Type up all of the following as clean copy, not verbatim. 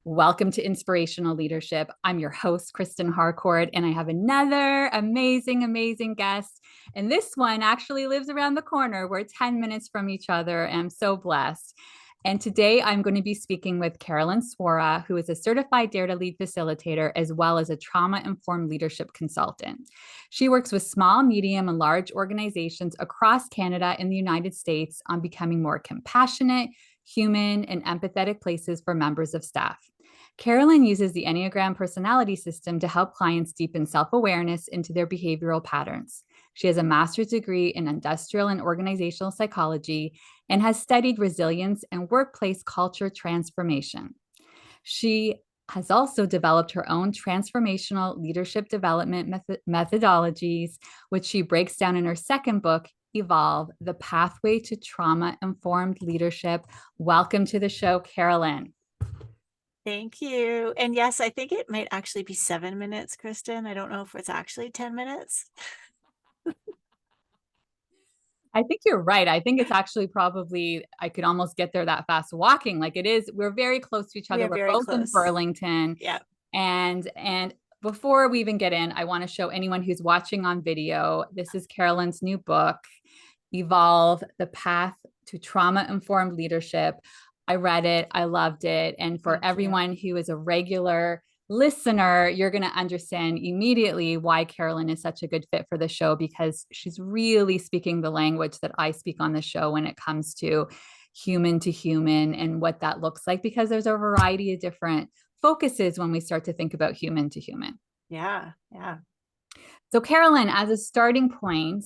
Welcome to Inspirational Leadership. I'm your host, Kristen Harcourt, and I have another amazing guest. And this one actually lives around the corner. We're 10 minutes from each other, and I'm so blessed. And today I'm going to be speaking with Carolyn Swora, who is a certified Dare to Lead facilitator, as well as a trauma-informed leadership consultant. She works with small, medium, and large organizations across Canada and the United States on becoming more compassionate, human, and empathetic places for members of staff. Carolyn uses the Enneagram Personality System to help clients deepen self-awareness into their behavioral patterns. She has a master's degree in industrial and organizational psychology and has studied resilience and workplace culture transformation. She has also developed her own transformational leadership development methodologies, which she breaks down in her second book, Evolve, The Pathway to Trauma-Informed Leadership. Welcome to the show, Carolyn. Thank you. And yes, I think it might actually be 7 minutes, Kristen. I don't know if it's actually 10 minutes. I think you're right. I think it's actually probably, I could almost get there that fast walking. Like it is, we're very close to each We other. are We're very both in close. Burlington. Yeah. And before we even get in, I want to show anyone who's watching on video, this is Carolyn's new book, Evolve, The Path to Trauma-Informed Leadership. I read it. I loved it. And for everyone who is a regular listener, you're going to understand immediately why Carolyn is such a good fit for the show, because she's really speaking the language that I speak on the show when it comes to human and what that looks like, because there's a variety of different focuses when we start to think about human to human. Yeah. Yeah. So Carolyn, as a starting point,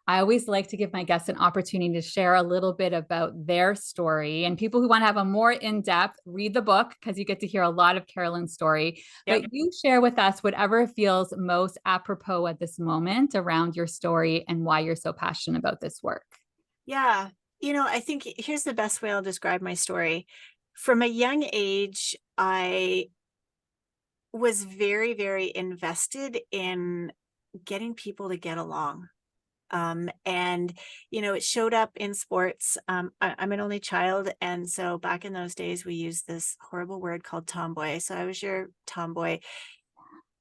I always like to give my guests an opportunity to share a little bit about their story. And people who want to have a more in-depth, read the book, because you get to hear a lot of Carolyn's story. Yep. But you share with us whatever feels most apropos at this moment around your story and why you're so passionate about this work. Yeah. I think here's the best way I'll describe my story. From a young age, I was very invested in getting people to get along. And it showed up in sports. I'm an only child. And so back in those days, we used this horrible word called tomboy. So I was your tomboy.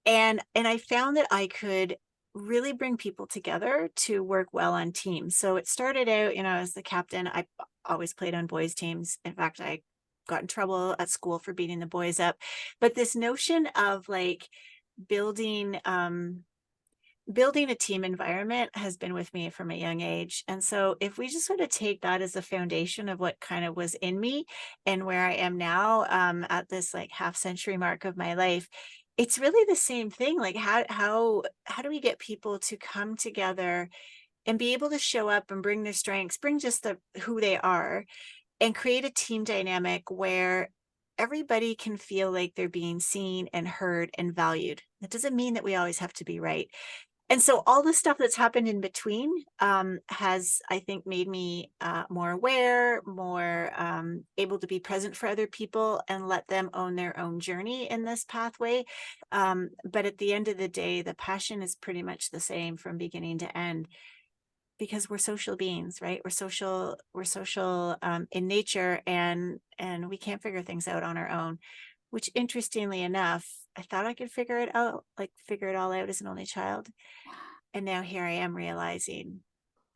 And I found that I could really bring people together to work well on teams. So it started out, as the captain. I always played on boys' teams. In fact, I got in trouble at school for beating the boys up. But this notion of like building building a team environment has been with me from a young age. And so if we just sort of take that as the foundation of what kind of was in me and where I am now, at this like half century mark of my life, it's really the same thing. Like how do we get people to come together and be able to show up and bring their strengths, bring just who they are, and create a team dynamic where everybody can feel like they're being seen and heard and valued. That doesn't mean that we always have to be right. And so all the stuff that's happened in between has, I think, made me more aware, more able to be present for other people and let them own their own journey in this pathway. But at the end of the day, the passion is pretty much the same from beginning to end, because we're social beings, right? We're social in nature, and we can't figure things out on our own, which interestingly enough, I thought I could figure it all out as an only child. And now here I am realizing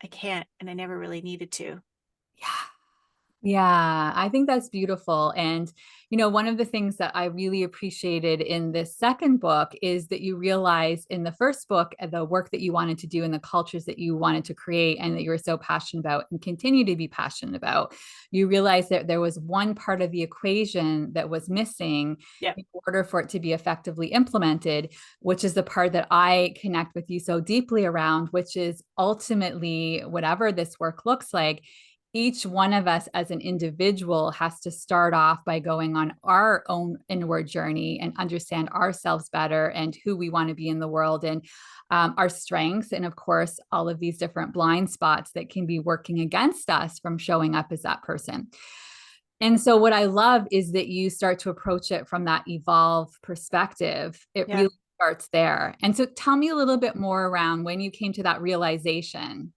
I can't, and I never really needed to. Yeah. Yeah, I think that's beautiful. And, one of the things that I really appreciated in this second book is that you realized in the first book, the work that you wanted to do and the cultures that you wanted to create and that you were so passionate about and continue to be passionate about, you realized that there was one part of the equation that was missing Yeah. in order for it to be effectively implemented, which is the part that I connect with you so deeply around, which is ultimately whatever this work looks like, each one of us as an individual has to start off by going on our own inward journey and understand ourselves better and who we want to be in the world and our strengths. And of course, all of these different blind spots that can be working against us from showing up as that person. And so what I love is that you start to approach it from that evolve perspective. It Yeah. really starts there. And so tell me a little bit more around when you came to that realization.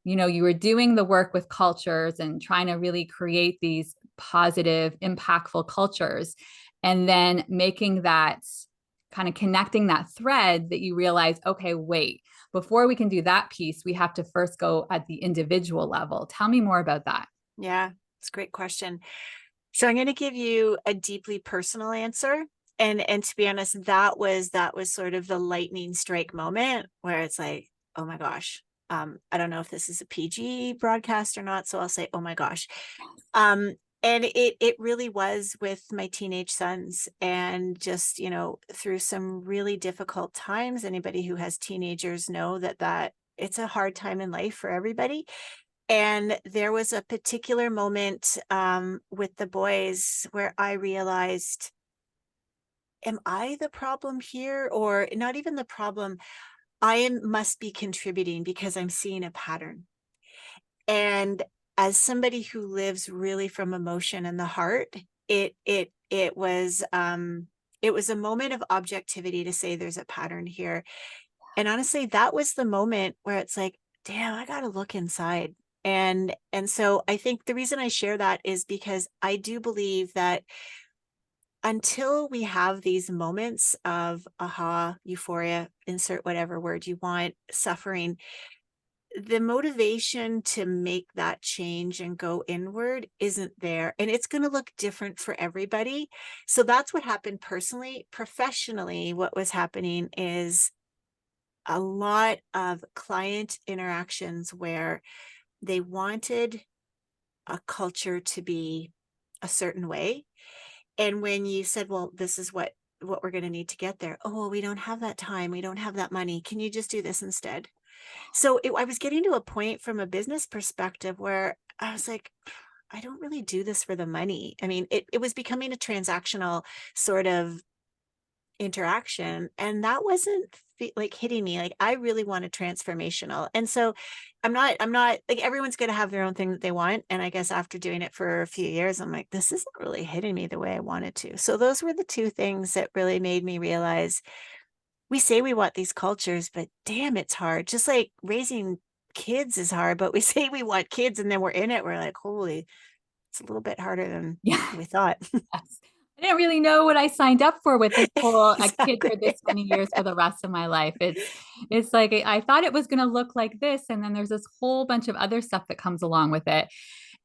You were doing the work with cultures and trying to really create these positive, impactful cultures. and then making that kind of connecting that thread that you realize, okay, wait, before we can do that piece, we have to first go at the individual level. Tell me more about that. Yeah, it's a great question. So I'm going to give you a deeply personal answer. And to be honest, that was sort of the lightning strike moment where it's like, oh my gosh. I don't know if this is a PG broadcast or not, so I'll say, oh my gosh. Um, and it really was with my teenage sons, and just, through some really difficult times. Anybody who has teenagers know that it's a hard time in life for everybody. And there was a particular moment with the boys where I realized, am I the problem here? Or not even the problem, must be contributing because I'm seeing a pattern. And as somebody who lives really from emotion and the heart, it was a moment of objectivity to say there's a pattern here. And honestly, that was the moment where it's like, damn, I got to look inside. And so I think the reason I share that is because I do believe that until we have these moments of aha, euphoria, insert whatever word you want, suffering, the motivation to make that change and go inward isn't there. And it's going to look different for everybody. So that's what happened personally. Professionally, what was happening is a lot of client interactions where they wanted a culture to be a certain way. And when you said, well, this is what we're going to need to get there. Oh, well, we don't have that time. We don't have that money. Can you just do this instead? So I was getting to a point from a business perspective where I was like, I don't really do this for the money. I mean, it was becoming a transactional sort of interaction, and that wasn't like hitting me. Like, I really wanted transformational. And so I'm not like, everyone's going to have their own thing that they want. And I guess after doing it for a few years, I'm like, this isn't really hitting me the way I wanted to. So those were the two things that really made me realize, we say we want these cultures, but damn, it's hard. Just like raising kids is hard, but we say we want kids and then we're in it. We're like, holy, it's a little bit harder than Yeah. we thought. Yes. I didn't really know what I signed up for with this whole a kid for this Exactly. many years for the rest of my life. It's like I thought it was going to look like this, and then there's this whole bunch of other stuff that comes along with it.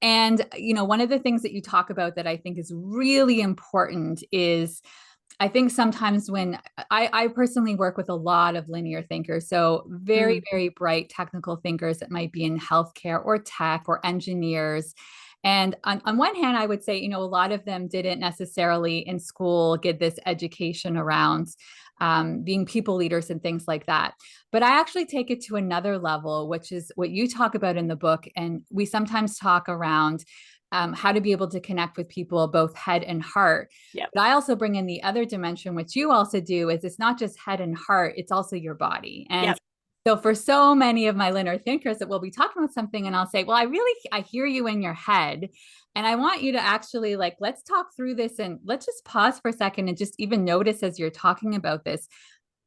And one of the things that you talk about that I think is really important is, I think sometimes when I personally work with a lot of linear thinkers, so very, Mm, very bright technical thinkers that might be in healthcare or tech or engineers. And on one hand, I would say, a lot of them didn't necessarily in school get this education around being people leaders and things like that. But I actually take it to another level, which is what you talk about in the book. And we sometimes talk around how to be able to connect with people, both head and heart. yep. But I also bring in the other dimension, which you also do, is it's not just head and heart, it's also your body. And Yep. so for so many of my linear thinkers that will be talking about something and I'll say, well, I hear you in your head. And I want you to actually let's talk through this and let's just pause for a second and just even notice as you're talking about this,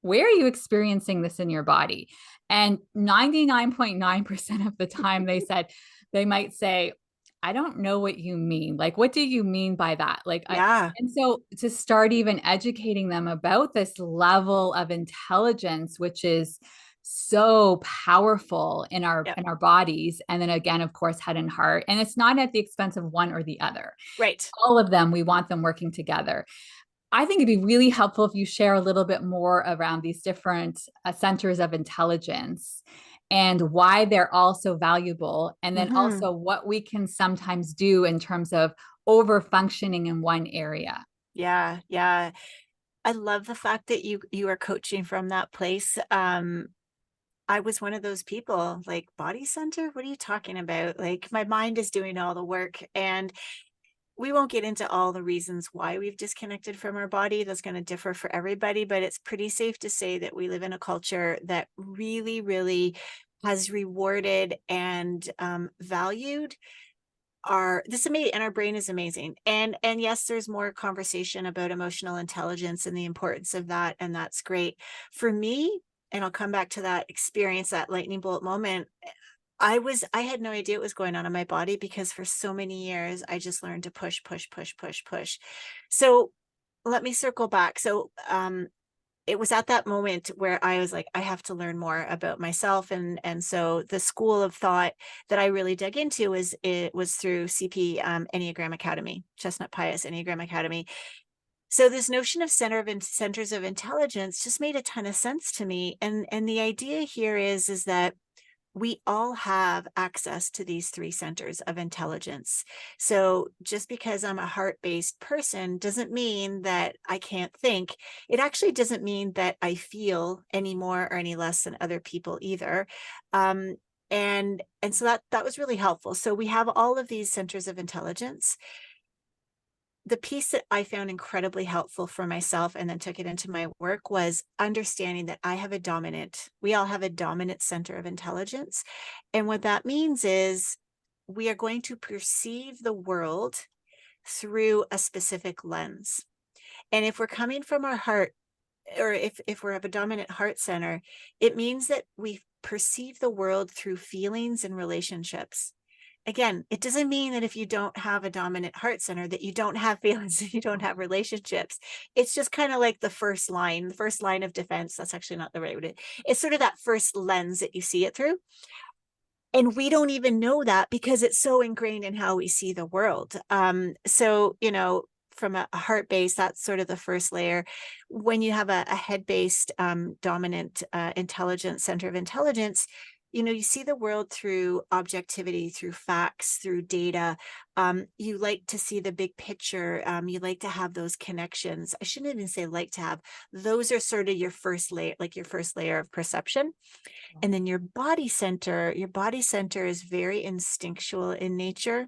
where are you experiencing this in your body? And 99.9% of the time they might say, I don't know what you mean. Like, what do you mean by that? Yeah. And so to start even educating them about this level of intelligence, which is so powerful in our Yep. bodies, and then again, of course, head and heart, and it's not at the expense of one or the other. Right. All of them, we want them working together. I think it'd be really helpful if you share a little bit more around these different centers of intelligence and why they're all so valuable. And then Hmm. also what we can sometimes do in terms of over functioning in one area. Yeah. Yeah. I love the fact that you are coaching from that place. I was one of those people, like, body center. What are you talking about? Like, my mind is doing all the work, and we won't get into all the reasons why we've disconnected from our body. That's going to differ for everybody, but it's pretty safe to say that we live in a culture that really, really has rewarded and valued and our brain is amazing. And yes, there's more conversation about emotional intelligence and the importance of that, and that's great. For me, and I'll come back to that experience, that lightning bolt moment. I had no idea what was going on in my body because for so many years I just learned to push, push, push, push, push. So let me circle back. So, it was at that moment where I was like, I have to learn more about myself. And so the school of thought that I really dug into was through CP, Enneagram Academy, Chestnut Pius Enneagram Academy. So this notion of centers of intelligence just made a ton of sense to me. And the idea here is that we all have access to these three centers of intelligence. So just because I'm a heart-based person doesn't mean that I can't think. It actually doesn't mean that I feel any more or any less than other people either. Um, and so that was really helpful. So we have all of these centers of intelligence. The piece that I found incredibly helpful for myself and then took it into my work was understanding that we all have a dominant center of intelligence. And what that means is we are going to perceive the world through a specific lens. And if we're coming from our heart, or if we have a dominant heart center, it means that we perceive the world through feelings and relationships. Again, it doesn't mean that if you don't have a dominant heart center that you don't have feelings and you don't have relationships. It's just kind of like the first line of defense. That's actually not the right word. It's sort of that first lens that you see it through. And we don't even know that because it's so ingrained in how we see the world. So, from a heart base, that's sort of the first layer. When you have a head based dominant intelligence, center of intelligence, you see the world through objectivity, through facts, through data. You like to see the big picture. You like to have those connections. I shouldn't even say like to have. Those are sort of your first layer, like your first layer of perception. And then your body center is very instinctual in nature.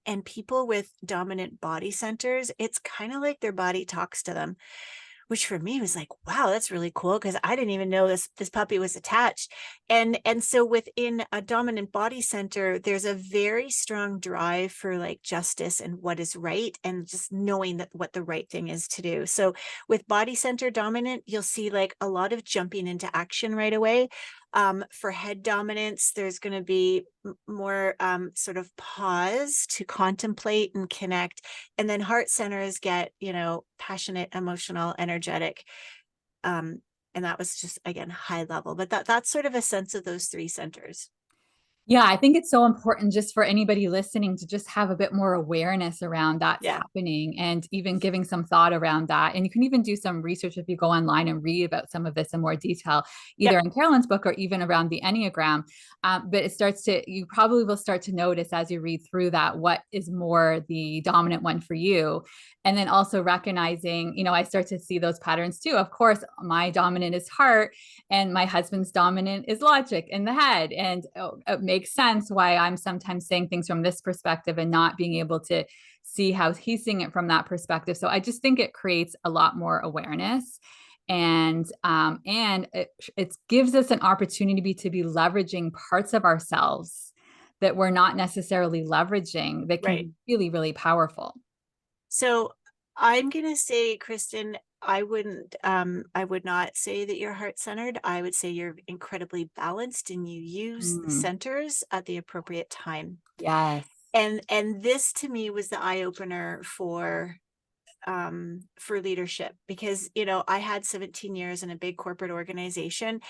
And people with dominant body centers, it's kind of like their body talks to them, which for me was like, wow, that's really cool, because I didn't even know this puppy was attached. And so within a dominant body center, there's a very strong drive for like justice and what is right, and just knowing that what the right thing is to do. So with body center dominant, you'll see like a lot of jumping into action right away. For head dominance, there's going to be more sort of pause to contemplate and connect. And then heart centers get, passionate, emotional, energetic. And that was just, again, high level, but that's sort of a sense of those three centers. Yeah, I think it's so important just for anybody listening to just have a bit more awareness around that's Yeah. happening, and even giving some thought around that. And you can even do some research if you go online and read about some of this in more detail, either Yep. in Carolyn's book or even around the Enneagram. But you probably will start to notice as you read through that what is more the dominant one for you. And then also recognizing, I start to see those patterns too. Of course, my dominant is heart, and my husband's dominant is logic in the head. And it makes sense why I'm sometimes saying things from this perspective and not being able to see how he's seeing it from that perspective. So I just think it creates a lot more awareness. And it gives us an opportunity to be leveraging parts of ourselves that we're not necessarily leveraging, that can Right. be really, really powerful. So I'm going to say, Kristen, I would not say that you're heart-centered. I would say you're incredibly balanced and you use the Mm, centers at the appropriate time. yes. And this to me was the eye-opener for leadership, because, I had 17 years in a big corporate organization,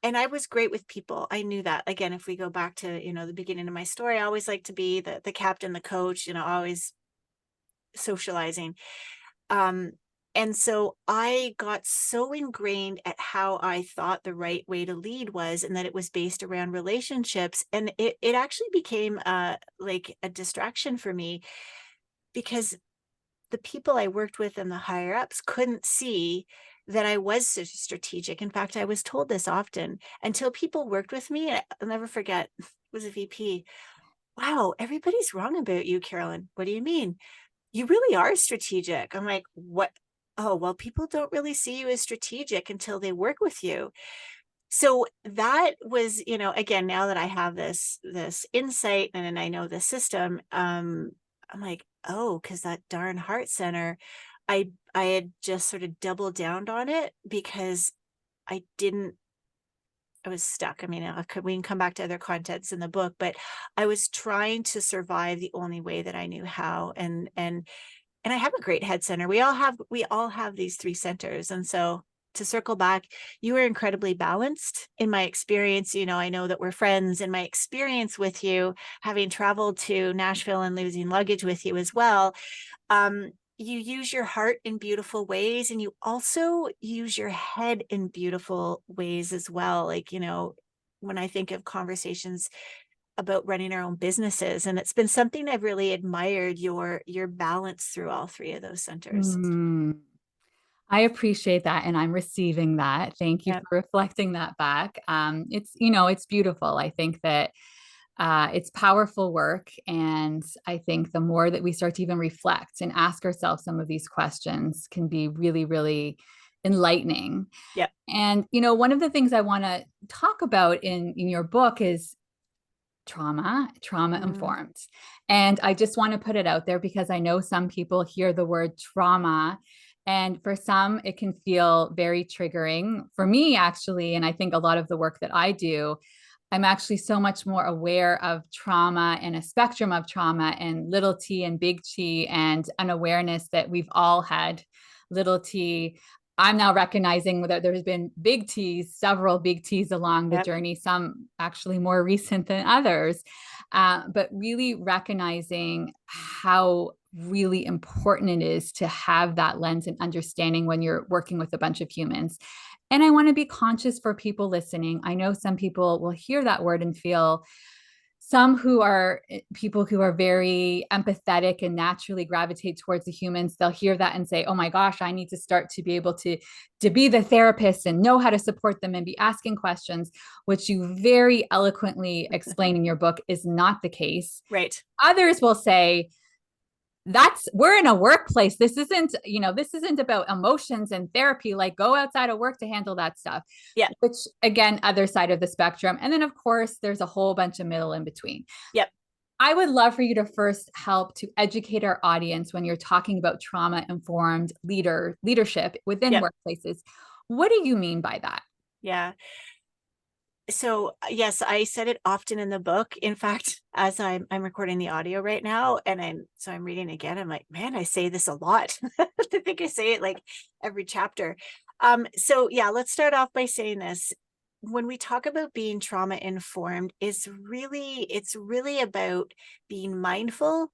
and I was great with people. I knew that. Again, if we go back to, the beginning of my story, I always like to be the captain, the coach, always socializing. Um, and so I got so ingrained at how I thought the right way to lead was, and that it was based around relationships. And it actually became like a distraction for me, because the people I worked with and the higher ups couldn't see that I was so strategic. In fact, I was told this often until people worked with me. I'll never forget, it was a VP. Wow, everybody's wrong about you, Carolyn. What do you mean? You really are strategic. I'm like, what? Oh, well, people don't really see you as strategic until they work with you. So that was, again, now that I have this insight and I know the system, I'm like, oh, because that darn heart center, I had just sort of doubled down on it because I didn't I was stuck. I mean, we can come back to other contents in the book, but I was trying to survive the only way that I knew how. And and I have a great head center. We all have these three centers. And so to circle back, you were incredibly balanced in my experience. I know that we're friends. In my experience with you, having traveled to Nashville and losing luggage with you as well, you use your heart in beautiful ways, and you also use your head in beautiful ways as well. Like, when I think of conversations about running our own businesses, and it's been something I've really admired, your balance through all three of those centers. I appreciate that. And I'm receiving that. Thank you Yeah. for reflecting that back. It's beautiful. I think that it's powerful work. And I think the more that we start to even reflect and ask ourselves some of these questions can be really, really enlightening. Yeah. And, one of the things I want to talk about in your book is trauma informed. And I just want to put it out there because I know some people hear the word trauma, and for some it can feel very triggering. For me, actually, and I think a lot of the work that I do, I'm actually so much more aware of trauma and a spectrum of trauma and little t and big T, and an awareness that we've all had little t. I'm now recognizing that there's been big T's, several big T's along the Yep. journey, some actually more recent than others. But really recognizing how really important it is to have that lens and understanding when you're working with a bunch of humans. And I want to be conscious for people listening. I know some people will hear that word and feel, some who are people who are very empathetic and naturally gravitate towards the humans, they'll hear that and say, oh my gosh, I need to start to be able to be the therapist and know how to support them and be asking questions, which you very eloquently explain in your book is not the case. Right. Others will say, we're in a workplace. This isn't about emotions and therapy. Like, go outside of work to handle that stuff. Yeah. Which, again, other side of the spectrum. And then of course there's a whole bunch of middle in between. Yep. I would love for you to first help to educate our audience when you're talking about trauma informed leadership within Yep. workplaces. What do you mean by that? Yeah. So yes, I said it often in the book. In fact, as I'm recording the audio right now, and I'm reading again, I'm like, man, I say this a lot. I think I say it like every chapter. So yeah, let's start off by saying this. When we talk about being trauma informed, it's really about being mindful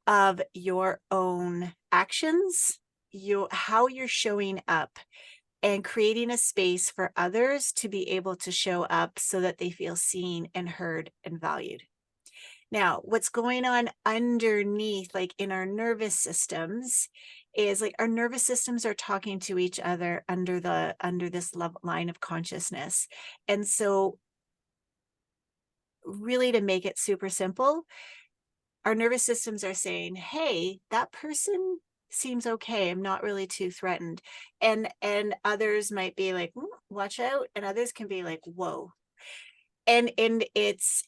of your own actions, how you're showing up, and creating a space for others to be able to show up so that they feel seen and heard and valued. Now, what's going on underneath, like in our nervous systems, is like our nervous systems are talking to each other under this line of consciousness. And so really, to make it super simple, our nervous systems are saying, hey, that person seems okay. I'm not really too threatened. And others might be like, watch out. And others can be like, whoa. And it's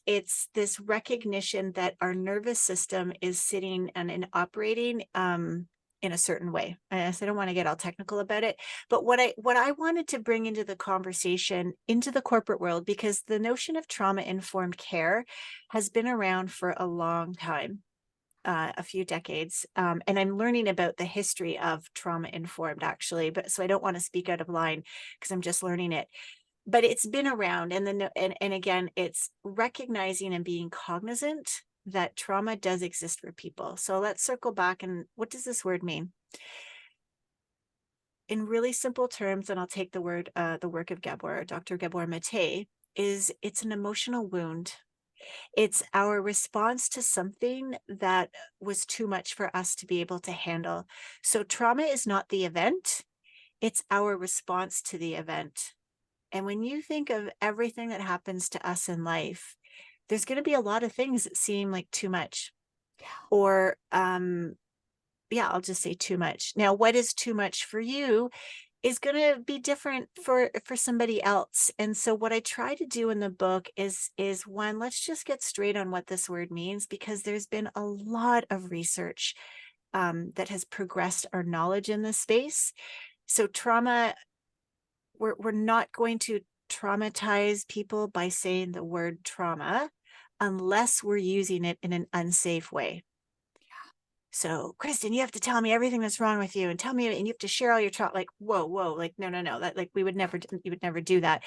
this recognition that our nervous system is sitting and operating in a certain way. I don't want to get all technical about it, but what I wanted to bring into the conversation, into the corporate world, because the notion of trauma informed care has been around for a long time. A few decades. And I'm learning about the history of trauma informed, actually, but so I don't want to speak out of line because I'm just learning it. But it's been around, and again, it's recognizing and being cognizant that trauma does exist for people. So let's circle back, and what does this word mean? In really simple terms, and I'll take the work of Dr. Gabor Mate, it's an emotional wound. It's our response to something that was too much for us to be able to handle. So trauma is not the event, it's our response to the event. And when you think of everything that happens to us in life, there's going to be a lot of things that seem like too much. Or I'll just say too much. Now, what is too much for you is going to be different for somebody else. And so what I try to do in the book is one, let's just get straight on what this word means, because there's been a lot of research that has progressed our knowledge in this space. So trauma, we're not going to traumatize people by saying the word trauma unless we're using it in an unsafe way. So Kristen, you have to tell me everything that's wrong with you and tell me, and you have to share all your trauma. Like, whoa, like, no, that like, you would never do that.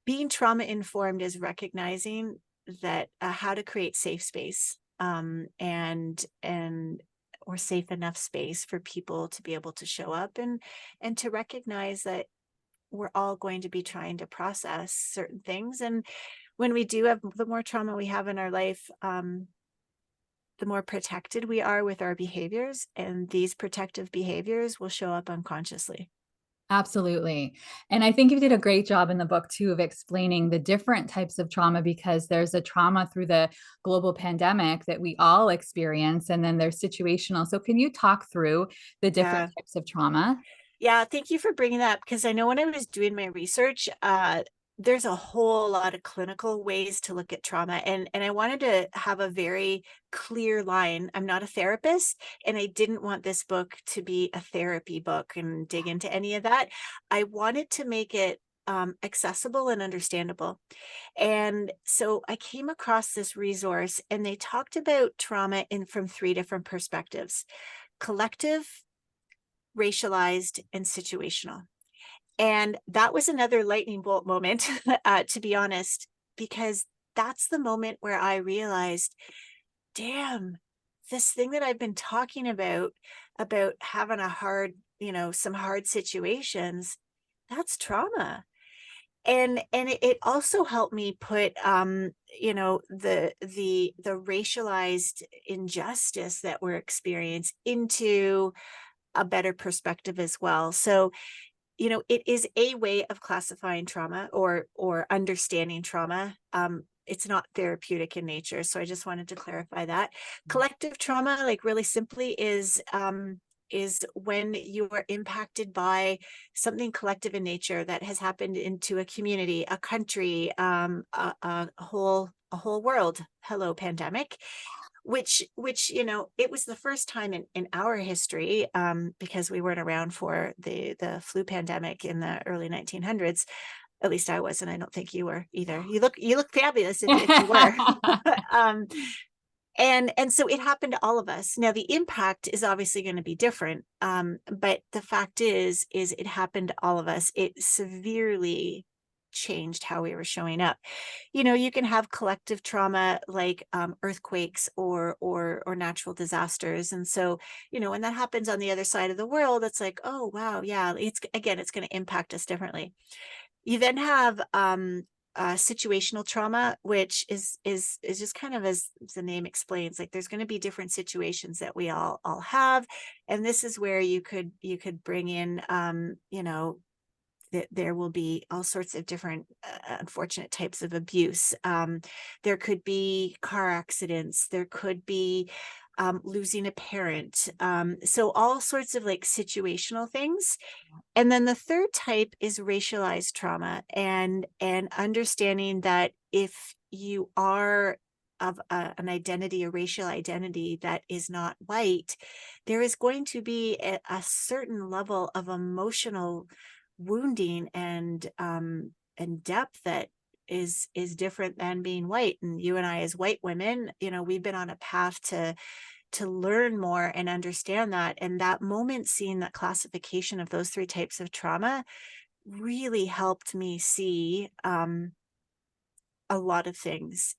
Being trauma informed is recognizing that how to create safe space, and or safe enough space for people to be able to show up, and to recognize that we're all going to be trying to process certain things. And when we do have the more trauma we have in our life, the more protected we are with our behaviors, and these protective behaviors will show up unconsciously. Absolutely. And I think you did a great job in the book too of explaining the different types of trauma, because there's a trauma through the global pandemic that we all experience, and then there's situational. So can you talk through the different Yeah. types of trauma? Yeah, thank you for bringing that up, because I know when I was doing my research, there's a whole lot of clinical ways to look at trauma, and I wanted to have a very clear line. I'm not a therapist, and I didn't want this book to be a therapy book and dig into any of that. I wanted to make it accessible and understandable. And so I came across this resource, and they talked about trauma in from three different perspectives: collective, racialized, and situational. And that was another lightning bolt moment, to be honest, because that's the moment where I realized, damn, this thing that I've been talking about having a hard, some hard situations, that's trauma. And it also helped me put, the racialized injustice that we're experiencing into a better perspective as well. So, it is a way of classifying trauma, or understanding trauma. It's not therapeutic in nature. So I just wanted to clarify that. Collective trauma, like really simply, is when you are impacted by something collective in nature that has happened into a community, a country, a whole world. Hello, pandemic. Which it was the first time in our history, because we weren't around for the flu pandemic in the early 1900s. At least I wasn't. I don't think you were either. You look fabulous if you were. um, and so it happened to all of us. Now the impact is obviously going to be different, but the fact is it happened to all of us. It severely changed how we were showing up. You can have collective trauma like earthquakes or natural disasters. And so, when that happens on the other side of the world, it's like, oh wow, yeah, it's going to impact us differently. You then have situational trauma, which is just kind of, as the name explains, like there's going to be different situations that we all have, and this is where you could bring in, that there will be all sorts of different unfortunate types of abuse. There could be car accidents. There could be losing a parent. So all sorts of like situational things. And then the third type is racialized trauma, and understanding that if you are of an identity, a racial identity that is not white, there is going to be a certain level of emotional wounding and depth that is different than being white. And you and I, as white women, we've been on a path to learn more and understand that. And that moment, seeing that classification of those three types of trauma, really helped me see a lot of things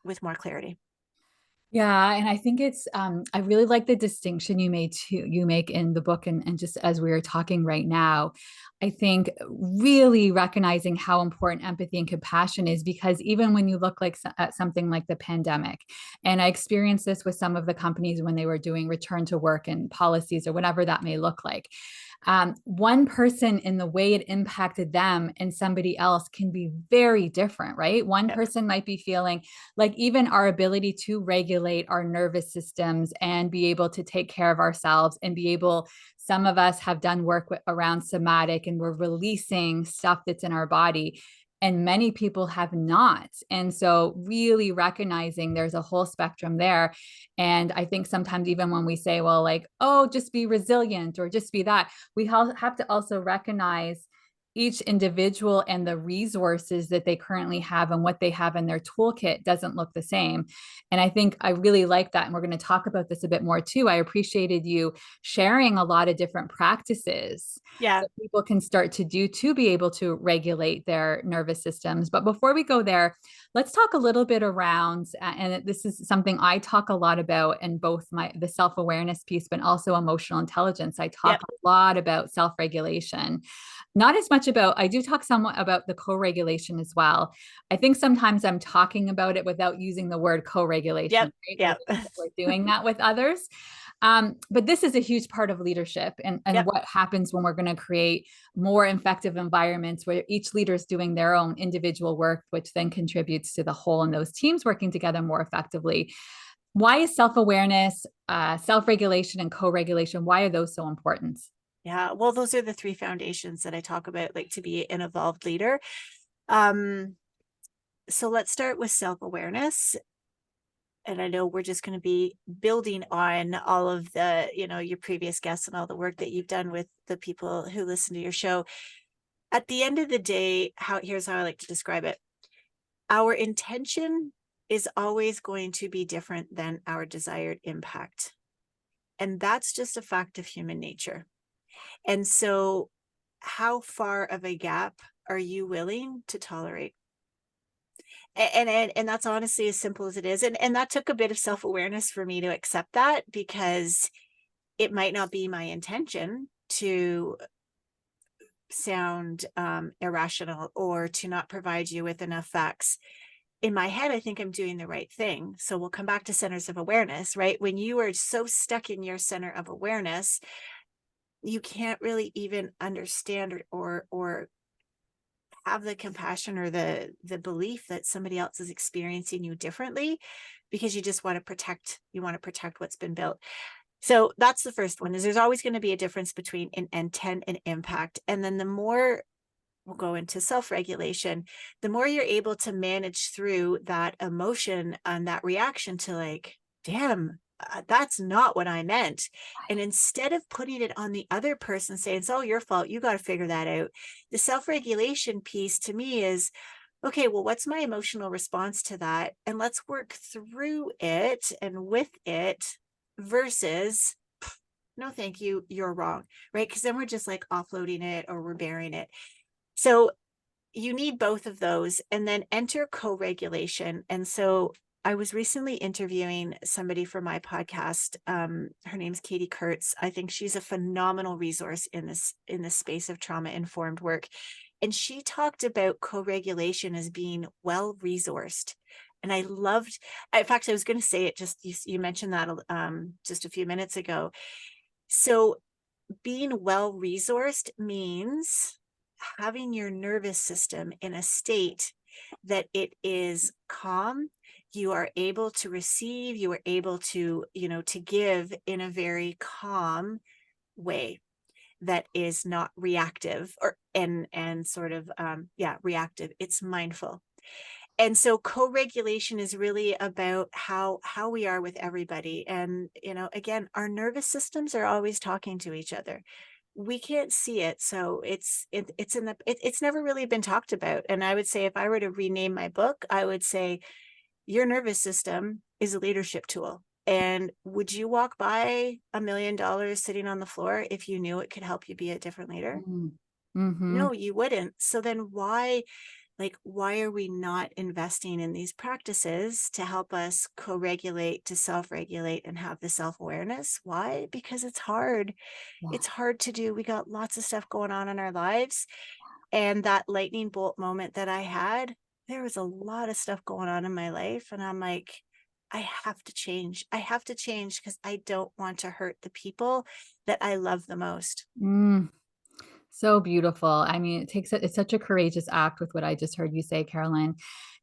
with more clarity. Yeah, and I think it's I really like the distinction you make in the book, and just as we were talking right now, I think really recognizing how important empathy and compassion is, because even when you look like at something like the pandemic, and I experienced this with some of the companies when they were doing return to work and policies or whatever that may look like. One person, in the way it impacted them and somebody else, can be very different, right? One Yep. person might be feeling like even our ability to regulate our nervous systems and be able to take care of ourselves and be able, some of us have done work around somatic, and we're releasing stuff that's in our body, and many people have not. And so really recognizing there's a whole spectrum there. And I think sometimes even when we say, well, like, oh, just be resilient or just be that, we have to also recognize each individual and the resources that they currently have and what they have in their toolkit doesn't look the same. And I think I really like that. And we're going to talk about this a bit more too. I appreciated you sharing a lot of different practices Yeah. that people can start to do to be able to regulate their nervous systems. But before we go there, let's talk a little bit around, and this is something I talk a lot about in both the self-awareness piece, but also emotional intelligence. I talk Yep. a lot about self-regulation, not as much about, I do talk somewhat about the co-regulation as well. I think sometimes I'm talking about it without using the word co-regulation, Yep. right? Yep. As if we're doing that with others. But this is a huge part of leadership, and Yep. what happens when we're going to create more effective environments where each leader is doing their own individual work, which then contributes to the whole and those teams working together more effectively. Why is self-awareness, self-regulation, and co-regulation, why are those so important? Yeah. Well, those are the three foundations that I talk about, like to be an evolved leader. So let's start with self-awareness. And I know we're just going to be building on all of the, your previous guests and all the work that you've done with the people who listen to your show. At the end of the day, here's how I like to describe it. Our intention is always going to be different than our desired impact. And that's just a fact of human nature. And so how far of a gap are you willing to tolerate? And that's honestly as simple as it is. And that took a bit of self-awareness for me to accept that, because it might not be my intention to sound irrational or to not provide you with enough facts. In my head, I think I'm doing the right thing. So we'll come back to centers of awareness, right? When you are so stuck in your center of awareness, you can't really even understand or have the compassion or the belief that somebody else is experiencing you differently, because you just want to protect what's been built. So that's the first one, is there's always going to be a difference between an intent and impact. And then the more we'll go into self-regulation, the more you're able to manage through that emotion and that reaction to like, damn, that's not what I meant. And instead of putting it on the other person, saying it's all your fault, you got to figure that out. The self-regulation piece to me is, okay, well, what's my emotional response to that? And let's work through it and with it versus, no, thank you, you're wrong, right? Because then we're just like offloading it or we're bearing it. So you need both of those, and then enter co-regulation. And so I was recently interviewing somebody for my podcast. Her name's Katie Kurtz. I think she's a phenomenal resource in this space of trauma-informed work. And she talked about co-regulation as being well-resourced. And I loved, in fact, I was going to say it, just you mentioned that just a few minutes ago. So being well-resourced means having your nervous system in a state that it is calm. You are able to receive, you are able to, to give in a very calm way that is not reactive and sort of, reactive. It's mindful. And so co-regulation is really about how we are with everybody. And, again, our nervous systems are always talking to each other. We can't see it. So it's never really been talked about. And I would say, if I were to rename my book, I would say your nervous system is a leadership tool. And would you walk by $1 million sitting on the floor if you knew it could help you be a different leader? Mm-hmm. No, you wouldn't. So then why are we not investing in these practices to help us co-regulate, to self-regulate, and have the self-awareness? Why? Because it's hard. Yeah. It's hard to do. We got lots of stuff going on in our lives. And that lightning bolt moment that I had, there was a lot of stuff going on in my life. And I'm like, I have to change. I have to change because I don't want to hurt the people that I love the most. So beautiful. I mean, it's such a courageous act with what I just heard you say, Carolyn.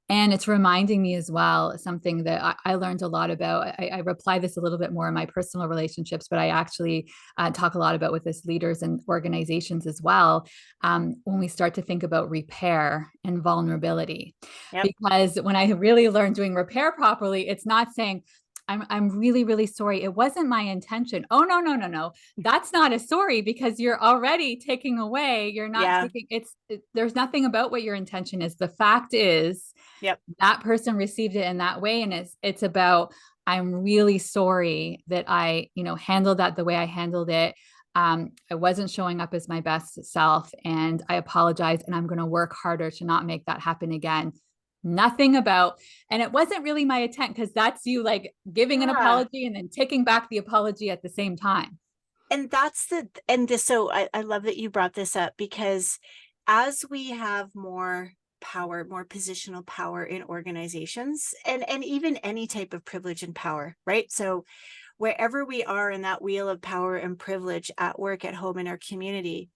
And it's reminding me as well, something that I learned a lot about. I reply this a little bit more in my personal relationships, but I actually talk a lot about with this leaders and organizations as well. When we start to think about repair and vulnerability, Yep. because when I really learned doing repair properly, it's not saying, I'm really, really sorry. It wasn't my intention. Oh, no, no, no, no. That's not a sorry, because you're already taking away. You're not Yeah. taking there's nothing about what your intention is. The fact is Yep. that person received it in that way. And it's about, I'm really sorry that I, handled that the way I handled it. I wasn't showing up as my best self, and I apologize. And I'm going to work harder to not make that happen again. Nothing about, and it wasn't really my intent, because that's you like giving an Yeah. apology and then taking back the apology at the same time. And that's and this, so I love that you brought this up, because as we have more power, more positional power in organizations, and even any type of privilege and power, right? So wherever we are in that wheel of power and privilege, at work, at home, in our community,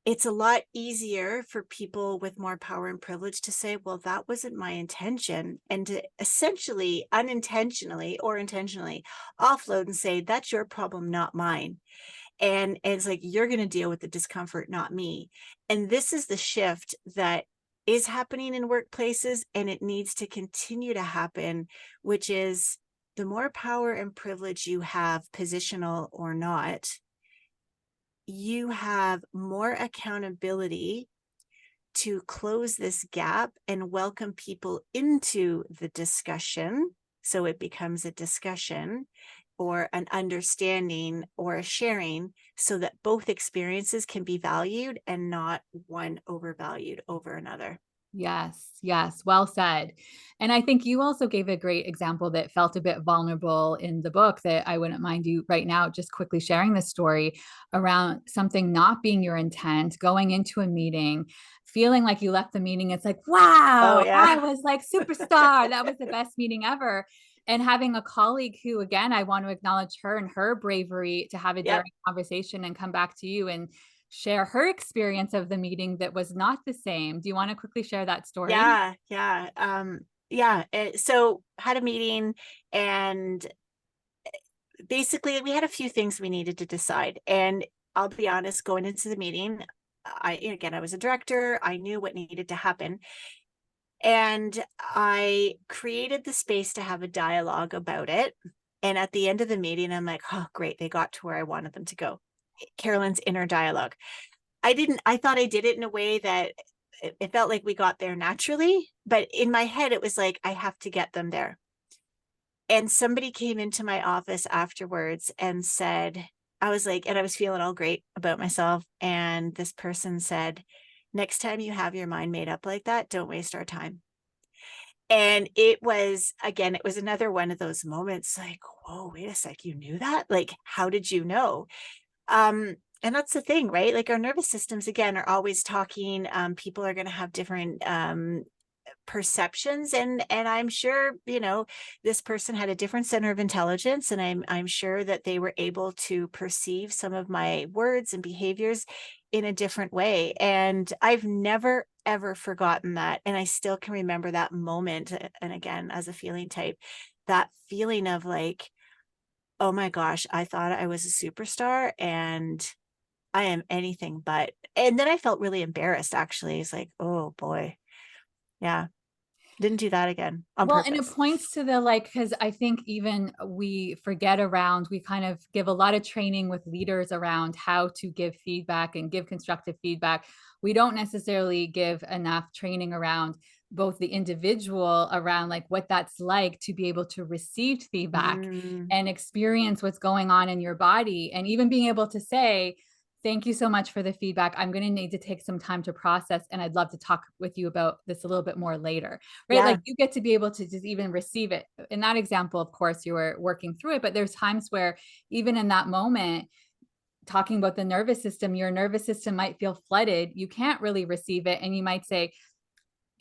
it's a lot easier for people with more power and privilege to say, well, that wasn't my intention, and to essentially unintentionally or intentionally offload and say, that's your problem, not mine. And it's like, you're going to deal with the discomfort, not me. And this is the shift that is happening in workplaces, and it needs to continue to happen, which is, the more power and privilege you have, positional or not, you have more accountability to close this gap and welcome people into the discussion. So it becomes a discussion or an understanding or a sharing, so that both experiences can be valued and not one overvalued over another. Yes, yes, well said. And I think you also gave a great example that felt a bit vulnerable in the book, that I wouldn't mind you right now just quickly sharing this story around something not being your intent, going into a meeting, feeling like you left the meeting. It's like, Oh, wow, I yeah. was like superstar. That was the best meeting ever. And having a colleague who, again, I want to acknowledge her and her bravery to have a Yep. daring conversation and come back to you and share her experience of the meeting that was not the same. Do you want to quickly share that story? Yeah. Yeah. Yeah. So had a meeting, and basically we had a few things we needed to decide. And I'll be honest, going into the meeting, I was a director. I knew what needed to happen. And I created the space to have a dialogue about it. And at the end of the meeting, I'm like, oh, great. They got to where I wanted them to go. Carolyn's inner dialogue. I thought I did it in a way that it felt like we got there naturally. But in my head, it was like, I have to get them there. And somebody came into my office afterwards and said, I was like, and I was feeling all great about myself. And this person said, next time you have your mind made up like that, don't waste our time. And it was, again, it was another one of those moments like, whoa, wait a sec, you knew that? Like, how did you know? And that's the thing, right? Like, our nervous systems, again, are always talking. People are going to have different perceptions, and I'm sure, this person had a different center of intelligence, and I'm sure that they were able to perceive some of my words and behaviors in a different way. And I've never ever forgotten that, and I still can remember that moment. And again, as a feeling type, that feeling of like, oh my gosh, I thought I was a superstar, and I am anything but. And then I felt really embarrassed, actually. It's like, oh boy. Yeah. Didn't do that again on Well, and it purpose. points to the like, because I think even we forget around, we kind of give a lot of training with leaders around how to give feedback and give constructive feedback. We don't necessarily give enough training around both the individual, around like what that's like to be able to receive feedback Mm, and experience what's going on in your body, and even being able to say, thank you so much for the feedback. I'm going to need to take some time to process, and I'd love to talk with you about this a little bit more later. Right? yeah. Like, you get to be able to just even receive it. In that example, of course, you were working through it, but there's times where even in that moment, talking about the nervous system, your nervous system might feel flooded. You can't really receive it. And you might say,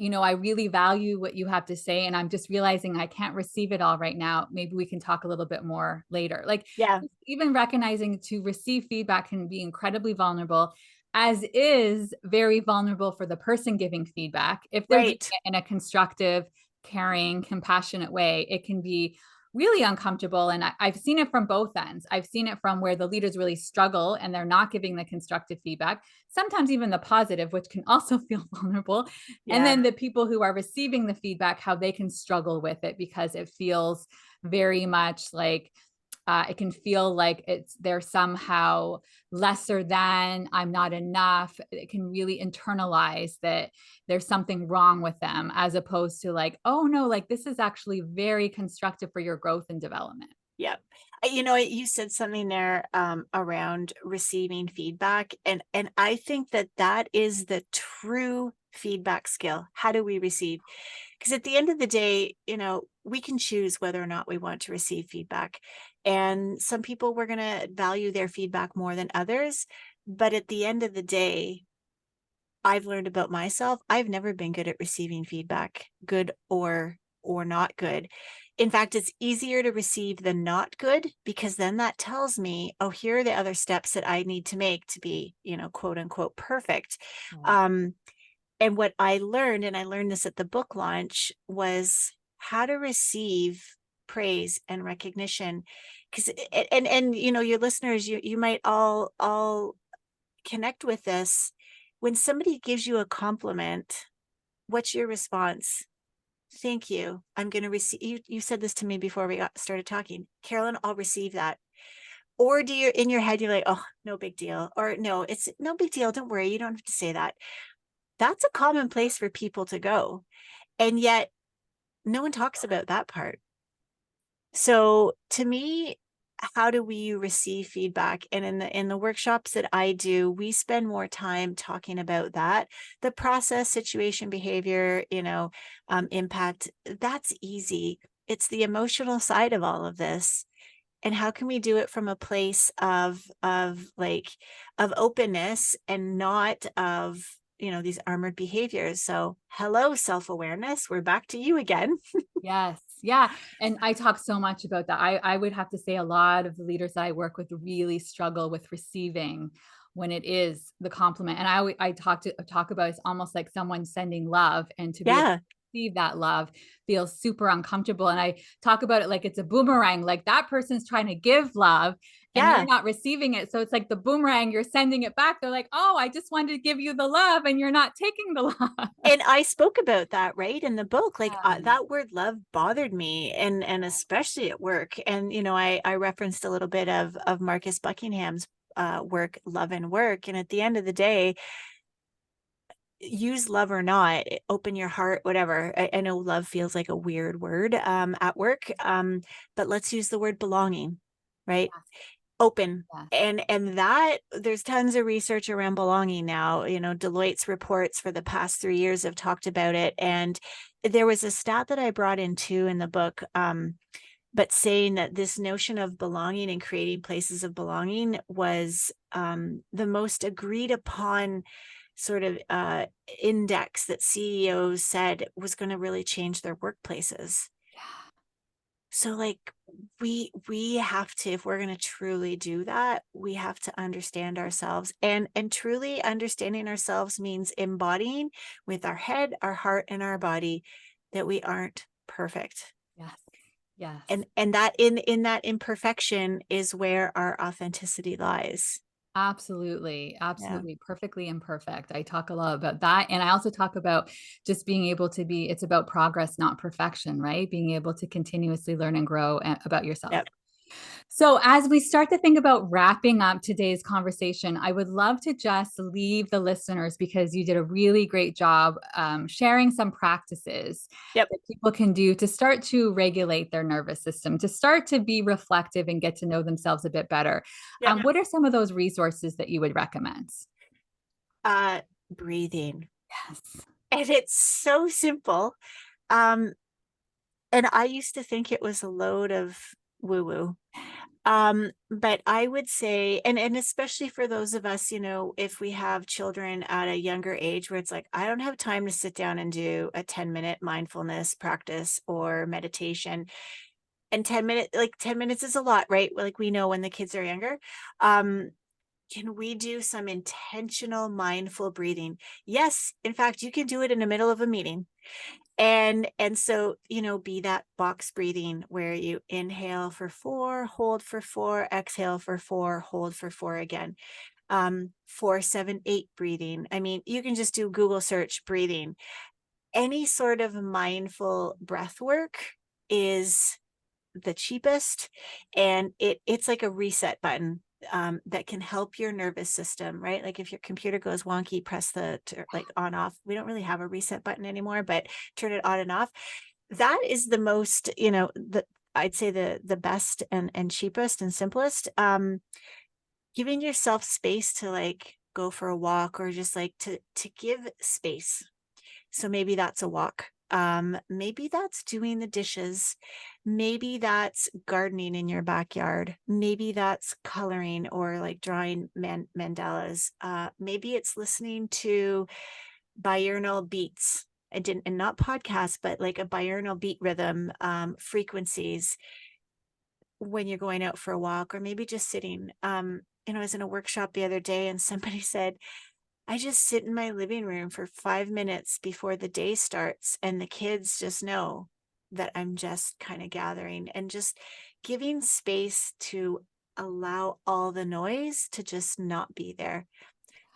I really value what you have to say, and I'm just realizing I can't receive it all right now. Maybe we can talk a little bit more later. Like, Yeah. even recognizing to receive feedback can be incredibly vulnerable, as is very vulnerable for the person giving feedback. If they're doing Right. it in a constructive, caring, compassionate way, it can be really uncomfortable. And I've seen it from both ends. I've seen it from where the leaders really struggle and they're not giving the constructive feedback, sometimes even the positive, which can also feel vulnerable. And Yeah. then the people who are receiving the feedback, how they can struggle with it because it feels very much like it can feel like they're somehow lesser than, I'm not enough. It can really internalize that there's something wrong with them, as opposed to like, oh no, like this is actually very constructive for your growth and development. Yeah. You said something there around receiving feedback, and I think that that is the true feedback skill. How do we receive? Because at the end of the day, we can choose whether or not we want to receive feedback. And some people, we're going to value their feedback more than others. But at the end of the day, I've learned about myself, I've never been good at receiving feedback, good or not good. In fact, it's easier to receive the not good, because then that tells me, oh, here are the other steps that I need to make to be, quote unquote, perfect. Right. And what I learned, and I learned this at the book launch, was how to receive praise and recognition. Because and your listeners, you might all connect with this. When somebody gives you a compliment, what's your response? Thank you. I'm going to receive. You said this to me before we started talking. Carolyn, I'll receive that. Or do you, in your head, you're like, oh, no big deal. Or no, it's no big deal. Don't worry. You don't have to say that. That's a common place for people to go. And yet no one talks about that part. So to me, how do we receive feedback? And in the workshops that I do, we spend more time talking about that. The process, situation, behavior, impact, that's easy. It's the emotional side of all of this. And how can we do it from a place of openness, and not of these armored behaviors? So hello, self-awareness, we're back to you again. Yes. Yeah. And I talk so much about that. I would have to say a lot of the leaders that I work with really struggle with receiving when it is the compliment. And I talk about it's almost like someone sending love, and to be able to Yeah, receive that love feels super uncomfortable. And I talk about it like it's a boomerang, like that person's trying to give love and you're yeah. not receiving it. So it's like the boomerang, you're sending it back. They're like, oh, I just wanted to give you the love and you're not taking the love. And I spoke about that, right, in the book. Like Yeah. that word love bothered me, and especially at work. And I referenced a little bit of Marcus Buckingham's work, Love and Work. And at the end of the day, use love or not, open your heart, whatever. I know love feels like a weird word at work, but let's use the word belonging, right? Yes. Open. Yes. And that, there's tons of research around belonging now. Deloitte's reports for the past 3 years have talked about it. And there was a stat that I brought in too in the book, but saying that this notion of belonging and creating places of belonging was the most agreed upon sort of index that CEOs said was going to really change their workplaces. Yeah. So like we have to, if we're going to truly do that, we have to understand ourselves, and truly understanding ourselves means embodying with our head, our heart, and our body that we aren't perfect. Yes. Yes. And that in that imperfection is where our authenticity lies. Absolutely. Yeah. Absolutely. Perfectly imperfect. I talk a lot about that. And I also talk about just being able to it's about progress, not perfection, right? Being able to continuously learn and grow about yourself. Yep. So, as we start to think about wrapping up today's conversation, I would love to just leave the listeners, because you did a really great job sharing some practices Yep. that people can do to start to regulate their nervous system, to start to be reflective and get to know themselves a bit better. Yep. What are some of those resources that you would recommend? Breathing. Yes. And it's so simple. Um, and I used to think it was a load of woo woo. But I would say, and especially for those of us, if we have children at a younger age where it's like, I don't have time to sit down and do a 10-minute mindfulness practice or meditation. And 10 minutes is a lot, right? Like we know when the kids are younger. Can we do some intentional mindful breathing? Yes. In fact, you can do it in the middle of a meeting. And so, be that box breathing where you inhale for 4, hold for 4, exhale for 4, hold for 4 again. 4-7-8 breathing. I mean, you can just do Google search breathing. Any sort of mindful breath work is the cheapest, and it's like a reset button that can help your nervous system, right? Like if your computer goes wonky, press like on off. We don't really have a reset button anymore, but turn it on and off. That is the most, I'd say the best and cheapest and simplest. Giving yourself space to like go for a walk, or just like to give space. So maybe that's a walk. Maybe that's doing the dishes. Maybe that's gardening in your backyard. Maybe that's coloring or like drawing mandalas. Maybe it's listening to binaural beats. And not podcasts, but like a binaural beat rhythm, frequencies when you're going out for a walk, or maybe just sitting. I was in a workshop the other day and somebody said, I just sit in my living room for 5 minutes before the day starts, and the kids just know that I'm just kind of gathering and just giving space to allow all the noise to just not be there.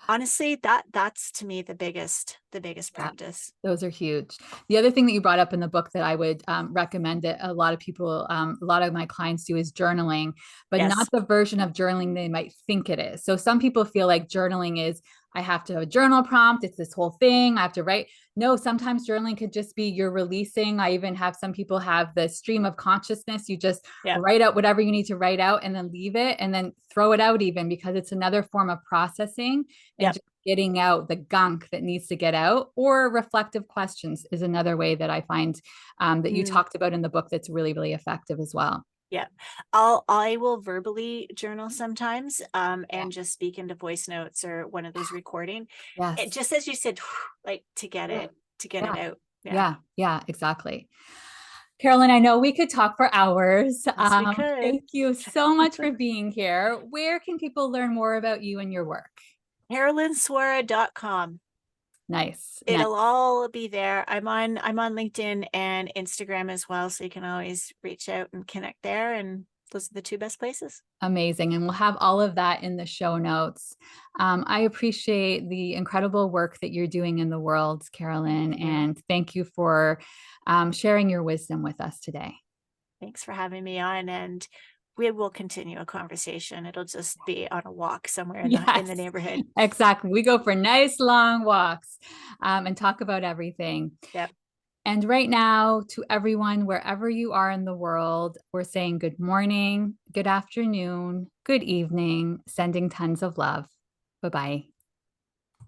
Honestly, that's to me the biggest Yeah, practice. those are huge. The other thing that you brought up in the book that I would recommend that a lot of people, a lot of my clients do is journaling, but not Yes. the version of journaling they might think it is. So some people feel like journaling is, I have to have a journal prompt. It's this whole thing. I have to write. No, sometimes journaling could just be you're releasing. I even have some people have the stream of consciousness. You just Yeah. write out whatever you need to write out and then leave it and then throw it out, even because it's another form of processing and Yep. just getting out the gunk that needs to get out. Or reflective questions is another way that I find that you Mm. talked about in the book that's really, really effective as well. Yeah. I will verbally journal sometimes, Yeah. and just speak into voice notes or one of those recording. It Yes. just, as you said, like Yeah. to get it Yeah. out. Yeah. Yeah. Yeah. Exactly. Carolyn, I know we could talk for hours. Yes, we could. Thank you so much for being here. Where can people learn more about you and your work? CarolynSwora.com. Nice. Nice. It'll all be there. I'm on LinkedIn and Instagram as well, so you can always reach out and connect there, and those are the two best places. Amazing. And we'll have all of that in the show notes. I appreciate the incredible work that you're doing in the world, Carolyn, Thank you. and thank you for sharing your wisdom with us today. Thanks for having me on, and we will continue a conversation. It'll just be on a walk somewhere in the Yes, neighborhood. exactly. We go for nice long walks and talk about everything. Yep. And right now, to everyone, wherever you are in the world, we're saying good morning, good afternoon, good evening, sending tons of love. Bye bye.